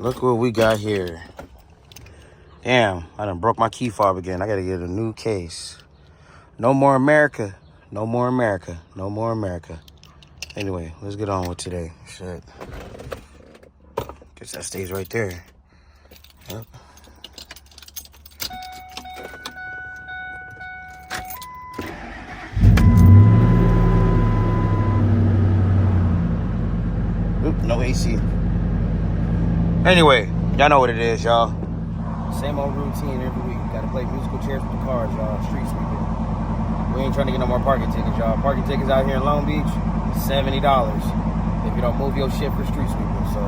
Look what we got here. Damn, I done broke my key fob again. I gotta get a new case. No more America. No more America. No more America. Anyway, let's get on with today. Shit. Guess that stays right there. Yep. Oop, no AC. Anyway, y'all know what it is, y'all. Same old routine every week. Gotta play musical chairs with the cars, y'all. Street sweeping. We ain't trying to get no more parking tickets, y'all. Parking tickets out here in Long Beach, $70 if you don't move your shit for street sweeping. So,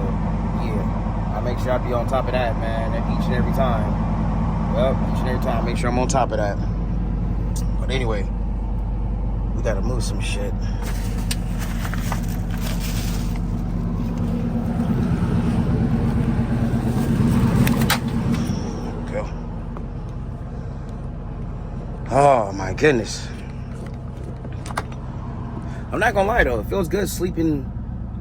yeah, I make sure I be on top of that, man, each and every time. Well, each and every time, make sure I'm on top of that. But anyway, we gotta move some shit. Oh my goodness. I'm not gonna lie though, it feels good sleeping.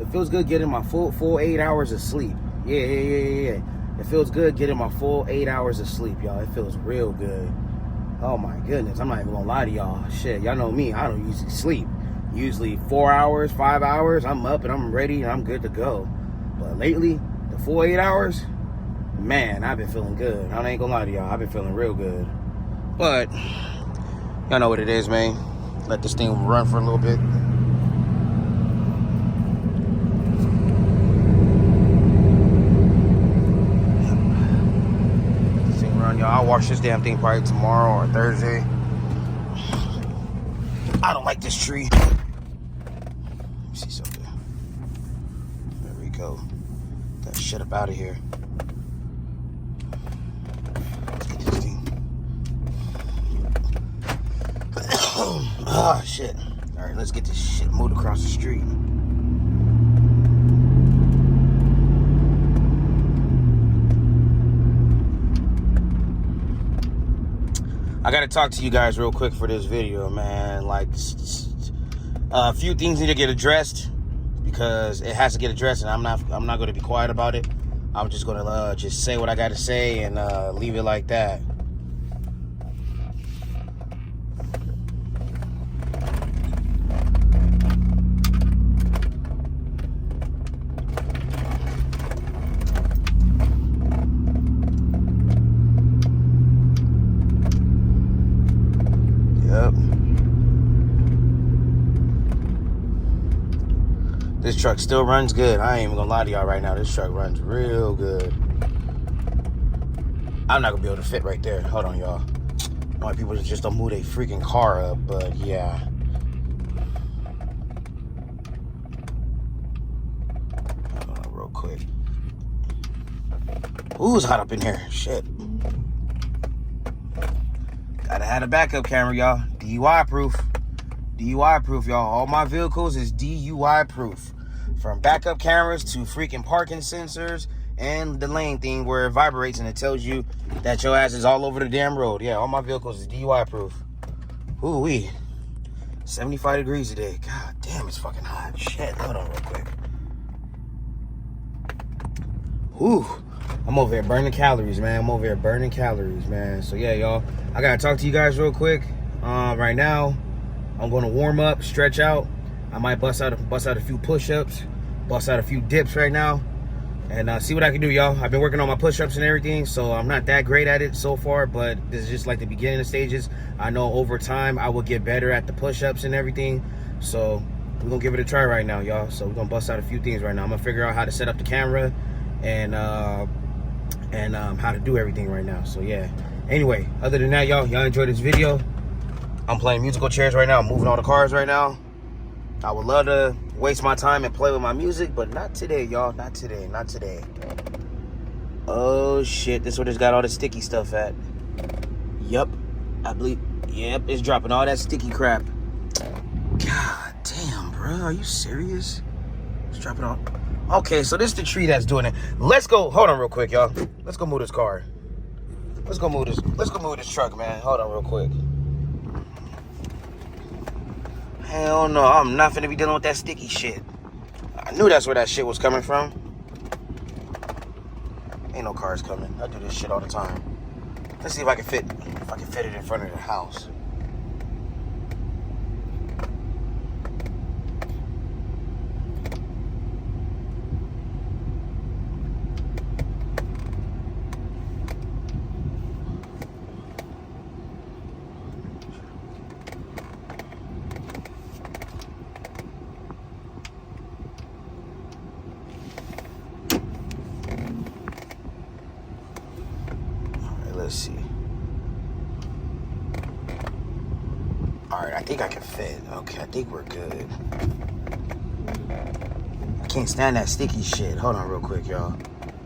It feels good getting my full 8 hours of sleep. Yeah. It feels good getting my full 8 hours of sleep, y'all. It feels real good. Oh my goodness, I'm not even gonna lie to y'all. Shit, y'all know me, I don't usually sleep. Usually 4 hours, 5 hours, I'm up and I'm ready and I'm good to go. But lately, the full 8 hours, man, I've been feeling good. I ain't gonna lie to y'all, I've been feeling real good. But y'all know what it is, man. Let this thing run for a little bit. Let this thing run, y'all. I'll wash this damn thing probably tomorrow or Thursday. I don't like this tree. Let me see something. There we go. Get that shit up out of here. Oh, shit. All right, let's get this shit moved across the street. I gotta talk to you guys real quick for this video, man. Like, a few things need to get addressed because it has to get addressed, and I'm not gonna be quiet about it. I'm just gonna just say what I gotta say and leave it like that. This truck still runs good. I ain't even gonna lie to y'all right now. This truck runs real good. I'm not gonna be able to fit right there. Hold on, y'all. I know people just don't move their freaking car up, but yeah. Hold on real quick. Ooh, it's hot up in here. Shit. Gotta have a backup camera, y'all. DUI proof. DUI proof, y'all. All my vehicles is DUI proof. From backup cameras to freaking parking sensors and the lane thing where it vibrates and it tells you that your ass is all over the damn road. Yeah, all my vehicles is DUI proof. Ooh-wee. 75 degrees today. God damn, it's fucking hot. Shit, hold on real quick. Ooh, I'm over here burning calories, man. So yeah, y'all, I gotta talk to you guys real quick. Right now, I'm gonna warm up, stretch out. I might bust out a few push-ups, bust out a few dips right now, and see what I can do, y'all. I've been working on my push-ups and everything, so I'm not that great at it so far, but this is just like the beginning of stages. I know over time I will get better at the push-ups and everything, so we're gonna give it a try right now, y'all. So we're gonna bust out a few things right now. I'm gonna figure out how to set up the camera and how to do everything right now. So yeah. Anyway, other than that, y'all enjoy this video. I'm playing musical chairs right now. I'm moving all the cars right now. I would love to waste my time and play with my music, but not today, y'all. Not today. Oh, shit. This is where it's got all the sticky stuff at. Yup. I believe. Yep, it's dropping all that sticky crap. God damn, bro. Are you serious? It's dropping all. Okay, so this is the tree that's doing it. Let's go. Hold on real quick, y'all. Let's go move this car. Let's go move this truck, man. Hold on real quick. Hell no, I'm not finna be dealing with that sticky shit. I knew that's where that shit was coming from. Ain't no cars coming. I do this shit all the time. Let's see if I can fit it in front of the house. Let's see. Alright, I think I can fit. Okay, I think we're good. I can't stand that sticky shit. Hold on real quick, y'all.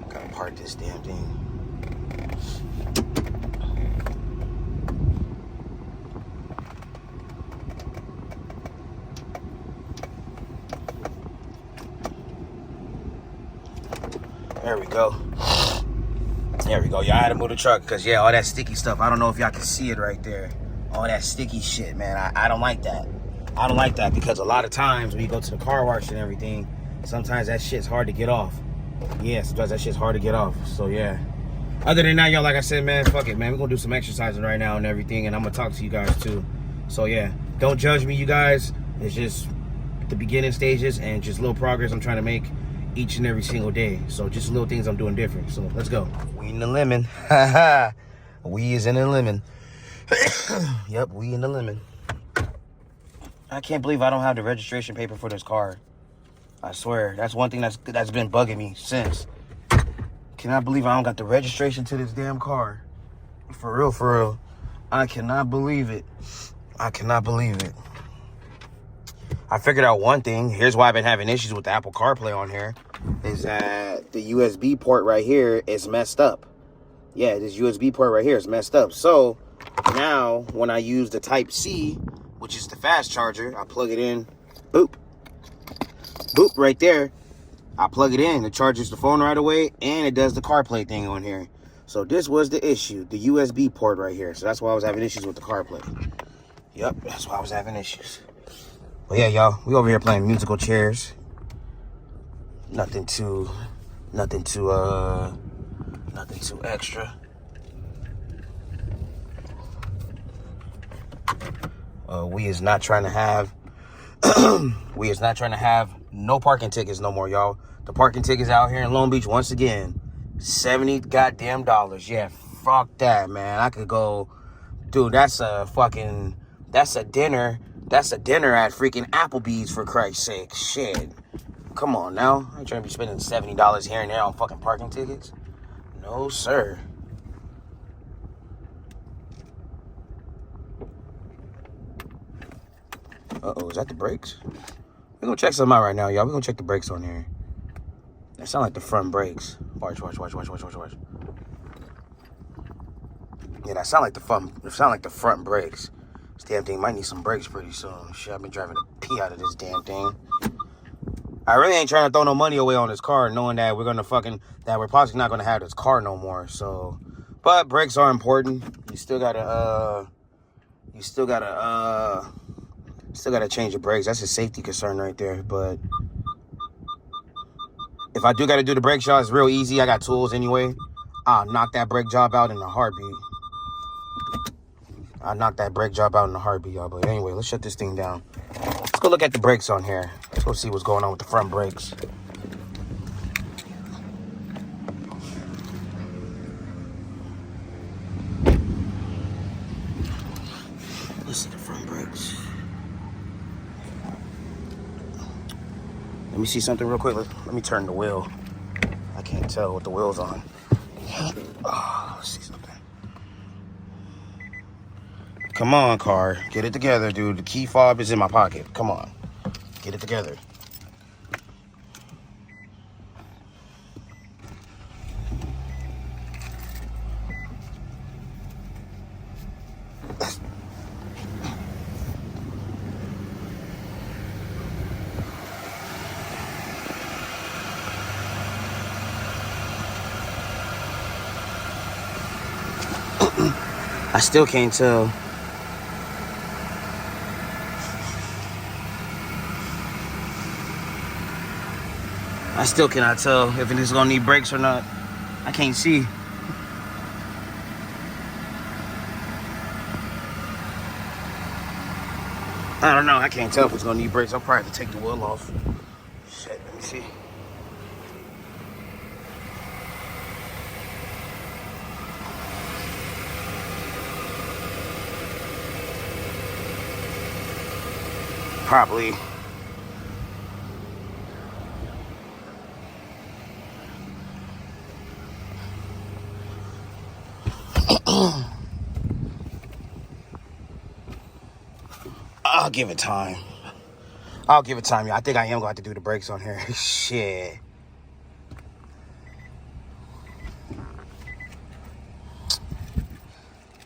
Gotta park this damn thing. There we go. There we go. Y'all had to move the truck because, yeah, all that sticky stuff. I don't know if y'all can see it right there. All that sticky shit, man. I don't like that. I don't like that because a lot of times when you go to the car wash and everything, sometimes that shit's hard to get off. Yeah, sometimes that shit's hard to get off. So, yeah. Other than that, y'all, like I said, man, fuck it, man. We're going to do some exercising right now and everything, and I'm going to talk to you guys, too. So, yeah. Don't judge me, you guys. It's just the beginning stages and just little progress I'm trying to make each and every single day. So just little things I'm doing different. So let's go. We in the lemon. We is in the lemon. Yep, we in the lemon. I can't believe I don't have the registration paper for this car. I swear. That's one thing that's been bugging me since. Cannot believe I don't got the registration to this damn car. For real, for real. I cannot believe it. I cannot believe it. I figured out one thing. Here's why I've been having issues with the Apple CarPlay on here. Is that the USB port right here is messed up. Yeah, this USB port right here is messed up. So now when I use the Type-C, which is the fast charger, I plug it in. Boop. Boop, right there. I plug it in. It charges the phone right away, and it does the CarPlay thing on here. So this was the issue, the USB port right here. So that's why I was having issues with the CarPlay. Yep, that's why I was having issues. But yeah, y'all, we over here playing musical chairs. Nothing too extra. We is not trying to have no parking tickets no more, y'all. The parking tickets out here in Long Beach, once again, $70 goddamn dollars. Yeah, fuck that, man. I could go, dude, that's a dinner. That's a dinner at freaking Applebee's, for Christ's sake. Shit. Come on now. I ain't trying to be spending $70 here and there on fucking parking tickets. No, sir. Uh-oh, is that the brakes? We're gonna check something out right now, y'all. We're gonna check the brakes on here. That sound like the front brakes. Watch. Yeah, that sound like the front brakes. This damn thing might need some brakes pretty soon. Shit, I've been driving the pee out of this damn thing. I really ain't trying to throw no money away on this car, knowing that we're possibly not gonna have this car no more. So, but brakes are important. You still gotta change your brakes. That's a safety concern right there. But if I do gotta do the brake shot, it's real easy. I got tools anyway. I'll knock that brake job out in a heartbeat. Y'all. But anyway, let's shut this thing down. Let's go look at the brakes on here. Let's go see what's going on with the front brakes. Let's see the front brakes. Let me see something real quick. Let me turn the wheel. I can't tell what the wheel's on. Oh, let's see something. Come on, car. Get it together, dude. The key fob is in my pocket. Come on. Get it together. I still can't tell. I still cannot tell if it is gonna need brakes or not. I can't see. I don't know. I can't tell if it's gonna need brakes. I'll probably have to take the wheel off. Shit, let me see. Probably. I'll give it time. I'll give it time. Yeah, I think I am going to have to do the brakes on here. Shit.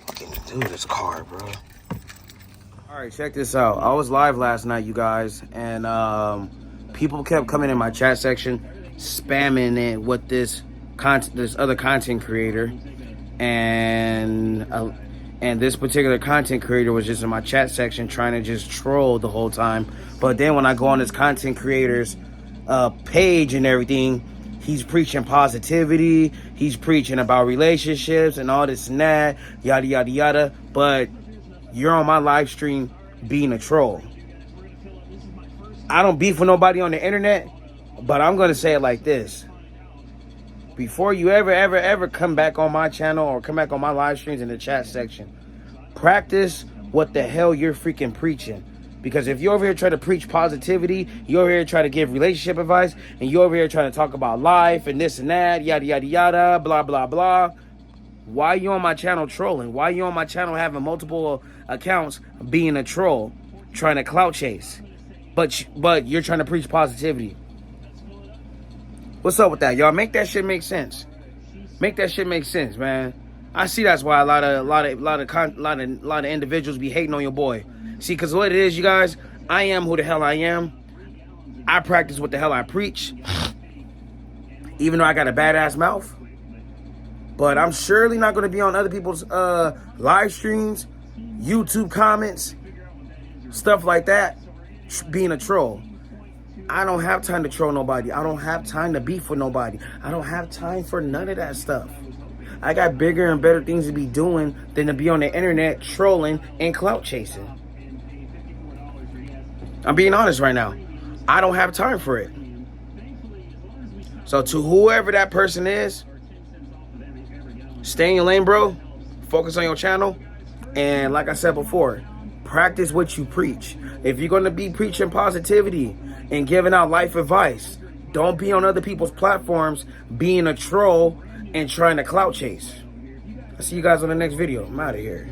Fucking do this car, bro. All right, check this out. I was live last night, you guys, and people kept coming in my chat section, spamming it with this other content creator, and this particular content creator was just in my chat section trying to just troll the whole time. But then when I go on this content creator's page and everything, he's preaching positivity. He's preaching about relationships and all this and that, yada, yada, yada. But you're on my live stream being a troll. I don't beef with nobody on the internet, but I'm going to say it like this. Before you ever come back on my channel or come back on my live streams in the chat section, practice what the hell you're freaking preaching. Because if you're over here trying to preach positivity, you're over here trying to give relationship advice, and you're over here trying to talk about life and this and that, yada, yada, yada, blah, blah, blah, why are you on my channel trolling? Why are you on my channel having multiple accounts being a troll, trying to clout chase? But you're trying to preach positivity. What's up with that, y'all? Make that shit make sense. Make that shit make sense, man. I see that's why a lot of individuals be hating on your boy. See, because what it is, you guys, I am who the hell I am. I practice what the hell I preach. Even though I got a badass mouth. But I'm surely not going to be on other people's live streams, YouTube comments, stuff like that, being a troll. I don't have time to troll nobody. I don't have time to beef with nobody. I don't have time for none of that stuff. I got bigger and better things to be doing than to be on the internet trolling and clout chasing. I'm being honest right now. I don't have time for it. So to whoever that person is, stay in your lane, bro. Focus on your channel. And like I said before, practice what you preach. If you're going to be preaching positivity and giving out life advice, don't be on other people's platforms being a troll and trying to clout chase. I'll see you guys on the next video. I'm out of here.